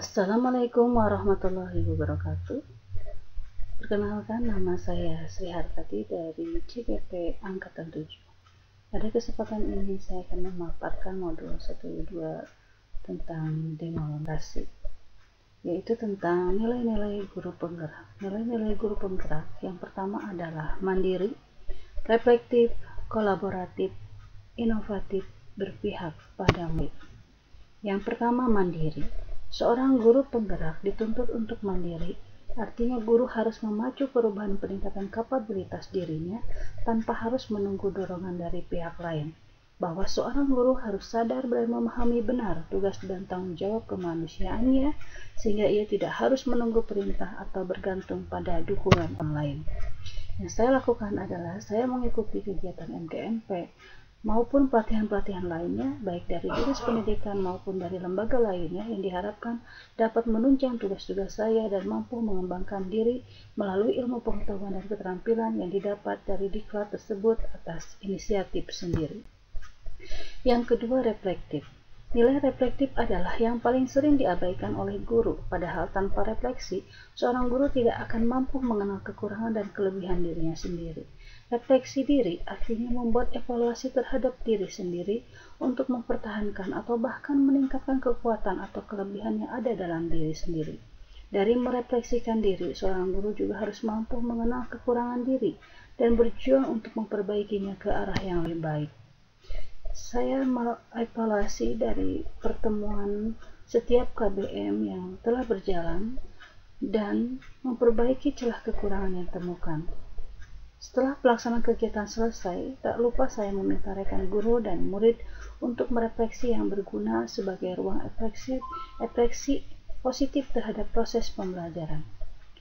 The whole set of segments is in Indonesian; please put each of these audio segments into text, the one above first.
Assalamualaikum warahmatullahi wabarakatuh. Perkenalkan, nama saya Sri Hartati dari CPP Angkatan 7. Pada kesempatan ini saya akan memaparkan modul 1-2 tentang demokrasi, yaitu tentang nilai-nilai guru penggerak. Nilai-nilai guru penggerak yang pertama adalah mandiri, reflektif, kolaboratif, inovatif, berpihak pada murid. Yang pertama, mandiri. Seorang guru penggerak dituntut untuk mandiri, artinya guru harus memacu perubahan peningkatan kapabilitas dirinya tanpa harus menunggu dorongan dari pihak lain. Bahwa seorang guru harus sadar dan memahami benar tugas dan tanggung jawab kemanusiaannya, sehingga ia tidak harus menunggu perintah atau bergantung pada dukungan orang lain. Yang saya lakukan adalah saya mengikuti kegiatan MGMP maupun pelatihan-pelatihan lainnya, baik dari dinas pendidikan maupun dari lembaga lainnya, yang diharapkan dapat menunjang tugas-tugas saya dan mampu mengembangkan diri melalui ilmu pengetahuan dan keterampilan yang didapat dari diklat tersebut atas inisiatif sendiri. Yang kedua, reflektif. Nilai reflektif adalah yang paling sering diabaikan oleh guru, padahal tanpa refleksi, seorang guru tidak akan mampu mengenal kekurangan dan kelebihan dirinya sendiri. Refleksi diri artinya membuat evaluasi terhadap diri sendiri untuk mempertahankan atau bahkan meningkatkan kekuatan atau kelebihan yang ada dalam diri sendiri. Dari merefleksikan diri, seorang guru juga harus mampu mengenal kekurangan diri dan berjuang untuk memperbaikinya ke arah yang lebih baik. Saya mengevaluasi dari pertemuan setiap KBM yang telah berjalan dan memperbaiki celah kekurangan yang ditemukan. Setelah pelaksanaan kegiatan selesai, tak lupa saya meminta rekan guru dan murid untuk merefleksi yang berguna sebagai ruang refleksi positif terhadap proses pembelajaran.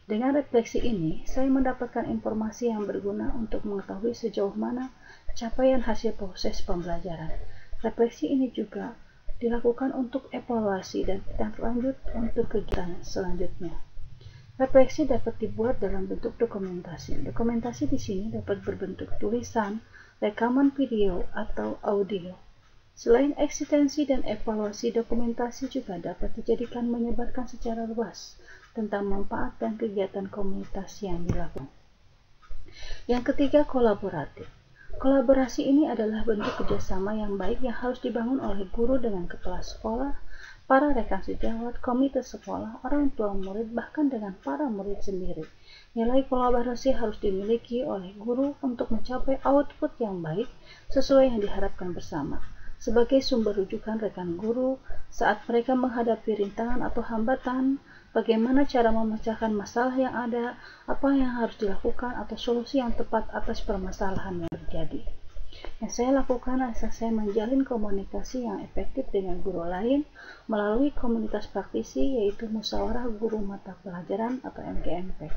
Dengan refleksi ini, saya mendapatkan informasi yang berguna untuk mengetahui sejauh mana capaian hasil proses pembelajaran. Refleksi ini juga dilakukan untuk evaluasi dan tindak lanjut untuk kegiatan selanjutnya. Refleksi dapat dibuat dalam bentuk dokumentasi. Dokumentasi di sini dapat berbentuk tulisan, rekaman video, atau audio. Selain eksistensi dan evaluasi, dokumentasi juga dapat dijadikan menyebarkan secara luas tentang manfaat dan kegiatan komunitas yang dilakukan. Yang ketiga, kolaboratif. Kolaborasi ini adalah bentuk kerjasama yang baik yang harus dibangun oleh guru dengan kepala sekolah, para rekan sejawat, komite sekolah, orang tua murid, bahkan dengan para murid sendiri. Nilai kolaborasi harus dimiliki oleh guru untuk mencapai output yang baik sesuai yang diharapkan bersama. Sebagai sumber rujukan rekan guru saat mereka menghadapi rintangan atau hambatan, bagaimana cara memecahkan masalah yang ada, apa yang harus dilakukan, atau solusi yang tepat atas permasalahan yang terjadi. Yang saya lakukan adalah saya menjalin komunikasi yang efektif dengan guru lain melalui komunitas praktisi, yaitu musyawarah guru mata pelajaran atau MGMP.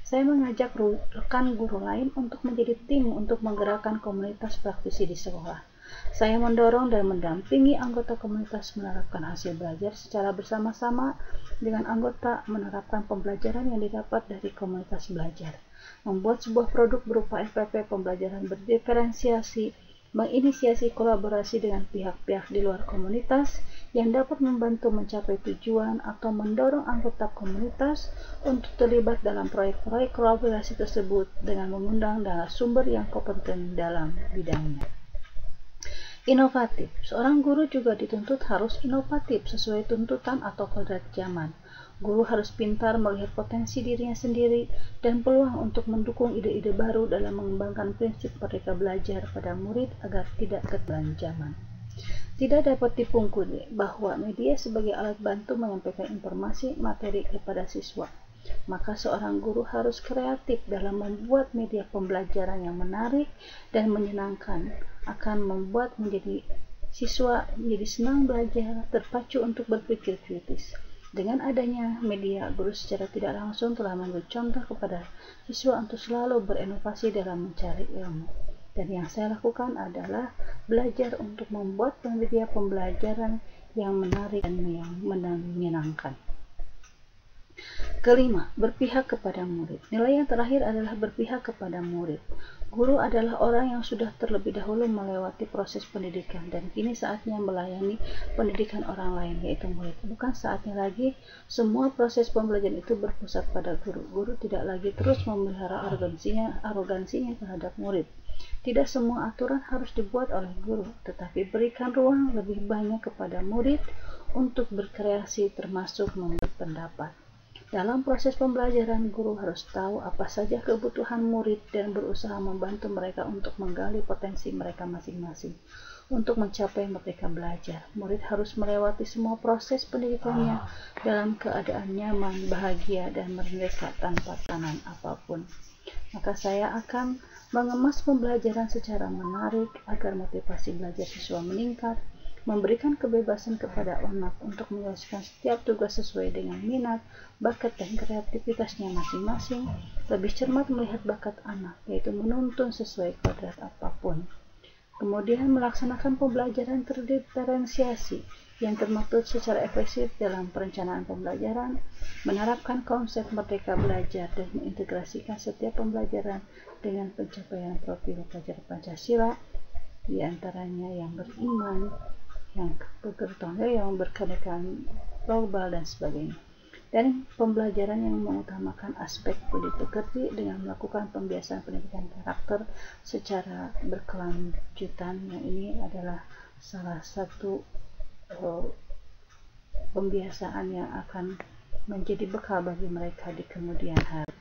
Saya mengajak rekan guru lain untuk menjadi tim untuk menggerakkan komunitas praktisi di sekolah. Saya mendorong dan mendampingi anggota komunitas menerapkan hasil belajar secara bersama-sama dengan anggota menerapkan pembelajaran yang didapat dari komunitas belajar. Membuat sebuah produk berupa FPP pembelajaran berdiferensiasi, menginisiasi kolaborasi dengan pihak-pihak di luar komunitas yang dapat membantu mencapai tujuan atau mendorong anggota komunitas untuk terlibat dalam proyek-proyek kolaborasi tersebut dengan mengundang narasumber yang kompeten dalam bidangnya. Inovatif. Seorang guru juga dituntut harus inovatif sesuai tuntutan atau kodrat zaman. Guru harus pintar melihat potensi dirinya sendiri dan peluang untuk mendukung ide-ide baru dalam mengembangkan prinsip merdeka belajar pada murid agar tidak ketinggalan zaman. Tidak dapat dipungkiri bahwa media sebagai alat bantu menyampaikan informasi materi kepada siswa. Maka seorang guru harus kreatif dalam membuat media pembelajaran yang menarik dan menyenangkan, akan membuat siswa menjadi senang belajar, terpacu untuk berpikir kritis. Dengan adanya media, guru secara tidak langsung telah memberi contoh kepada siswa untuk selalu berinovasi dalam mencari ilmu. Dan yang saya lakukan adalah belajar untuk membuat media pembelajaran yang menarik dan yang menyenangkan. Kelima, berpihak kepada murid. Nilai yang terakhir adalah berpihak kepada murid. Guru adalah orang yang sudah terlebih dahulu melewati proses pendidikan dan kini saatnya melayani pendidikan orang lain, yaitu murid. Bukan saatnya lagi semua proses pembelajaran itu berpusat pada guru. Guru tidak lagi terus memelihara arogansinya terhadap murid. Tidak semua aturan harus dibuat oleh guru, tetapi berikan ruang lebih banyak kepada murid untuk berkreasi termasuk memberi pendapat. Dalam proses pembelajaran, guru harus tahu apa saja kebutuhan murid dan berusaha membantu mereka untuk menggali potensi mereka masing-masing. Untuk mencapai merdeka belajar, murid harus melewati semua proses pendidikannya dalam keadaan nyaman, bahagia, dan merdeka tanpa tekanan apapun. Maka saya akan mengemas pembelajaran secara menarik agar motivasi belajar siswa meningkat, memberikan kebebasan kepada anak untuk menyelesaikan setiap tugas sesuai dengan minat, bakat, dan kreativitasnya masing-masing, lebih cermat melihat bakat anak, yaitu menuntun sesuai kodrat apapun. Kemudian melaksanakan pembelajaran terdiferensiasi yang termaktub secara efektif dalam perencanaan pembelajaran, menerapkan konsep merdeka belajar dan mengintegrasikan setiap pembelajaran dengan pencapaian profil pelajar Pancasila, di antaranya yang beriman, yang berketuhanan, yang berkenegaraan global, dan sebagainya. Dan pembelajaran yang mengutamakan aspek budi pekerti dengan melakukan pembiasaan pendidikan karakter secara berkelanjutan, yang ini adalah salah satu pembiasaan yang akan menjadi bekal bagi mereka di kemudian hari.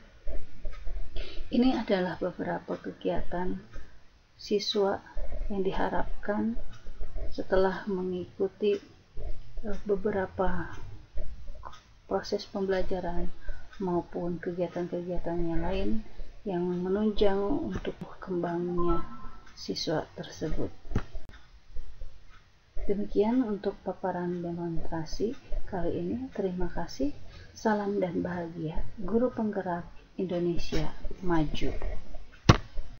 Ini adalah beberapa kegiatan siswa yang diharapkan setelah mengikuti beberapa proses pembelajaran maupun kegiatan-kegiatan yang lain yang menunjang untuk kembangnya siswa tersebut. Demikian untuk paparan demonstrasi kali ini. Terima kasih. Salam dan bahagia. Guru Penggerak Indonesia Maju.